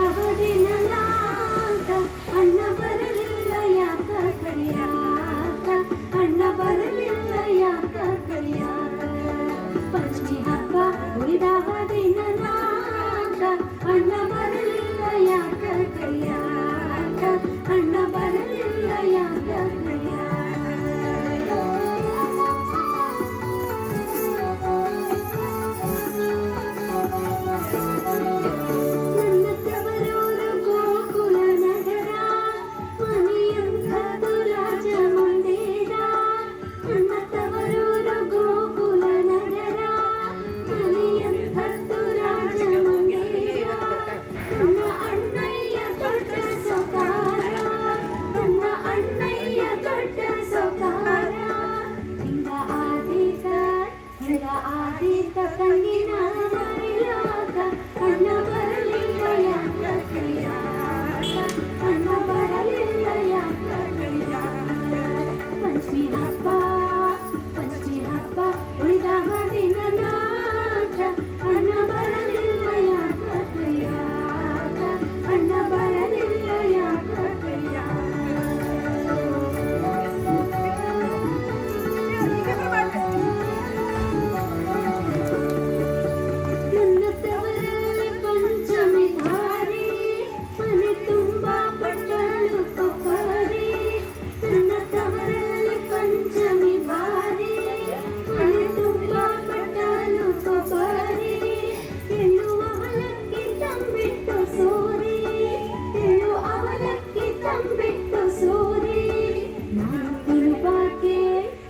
ಉಳಿದವದೆ ನನ್ನಾಗ ಅಣ್ಣ ಬರಲಿಲ್ಲ ಯಾಕ ಕರಿಯಾಕ ಅಣ್ಣ ಬರಲಿಲ್ಲ ಯಾಕ ಕರಿಯಾಕ ಪಂಚಮಿ ಹಬ್ಬ ಉಳಿದವದೆ ನನ್ನಾಗ ಅಣ್ಣ ಬರಲಿಲ್ಲ ಯಾಕ ಕರಿಯಾಕ ಅಣ್ಣ ಬರಲಿಲ್ಲ ಯಾಕ ಆದಿತ ತಂಗಿನ ಮರೆಯಾಗ ಅಣ್ಣ ಬರಲಿಲ್ಲ ಯಾಕ ಕರಿಯಾಕ ಅಣ್ಣ ಬರಲಿಲ್ಲ ಯಾಕ ಕರಿಯಾಕ ಪಂಚಮಿ ಹಬ್ಬ ಉಳಿದವದೆ ನನ್ನಾಗ ಅಣ್ಣ ಬರಲಿಲ್ಲ ಯಾಕ ಕರಿಯಾಕ ಅಣ್ಣ ಬರಲಿಲ್ಲ ಯಾಕ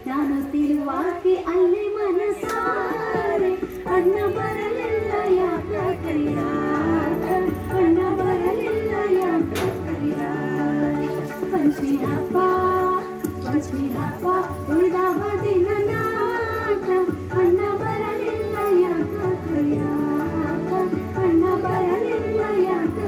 ನಾನು ತಿರುವಾಕೆ ಅಲ್ಲಿ ಮನಸಾರೆ ಅಣ್ಣ ಬರಲಿಲ್ಲ ಯಾಕ ಕರಿಯಾಕ ಅಣ್ಣ ಬರಲಿಲ್ಲ ಯಾಕ ಕರಿಯಾಕ ಪಂಚಮಿ ಹಬ್ಬ ಉಳಿದವದೆ ನನ್ನಾಗ ಅಣ್ಣ ಬರಲಿಲ್ಲ ಯಾಕ ಕರಿಯಾಕ ಅಣ್ಣ ಬರಲಿಲ್ಲ ಯಾಕ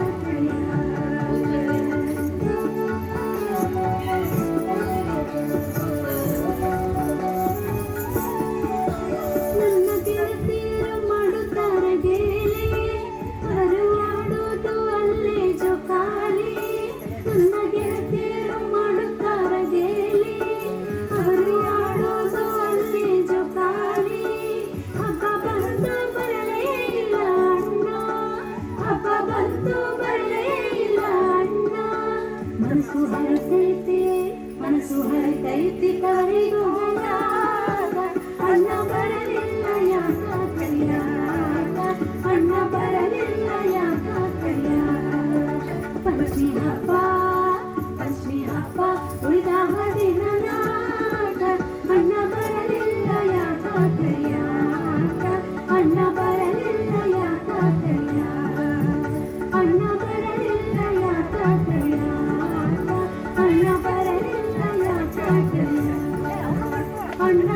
ಮನಸ್ಸು ಹರಿತೈತಿ ಕರಿಗುವಾಗ ಅಣ್ಣ ಬರಲಿಲ್ಲ ಯಾಕ ಕರಿಯಾಕ ಅಣ್ಣ ಬರಲಿಲ್ಲ ಯಾಕ ಕರಿಯಾಕ ಪಂಚಮಿ ಹಬ್ಬ ಉಳಿದವದೆ ನನ್ನಾಗ ಅಣ್ಣ ಬರಲಿಲ್ಲ ಯಾಕ ಕರಿಯಾಕ ಅಣ್ಣ ಬರಲಿಲ್ಲ ಯಾಕ ಕರಿಯಾಕ ಅಣ್ಣ ಬರಲಿಲ್ಲ ಯಾಕ ಕರಿಯಾಕ ಅಣ್ಣ ಬರಲಿಲ್ಲ ಯಾಕ ಕರಿಯಾಕ ಅಣ್ಣ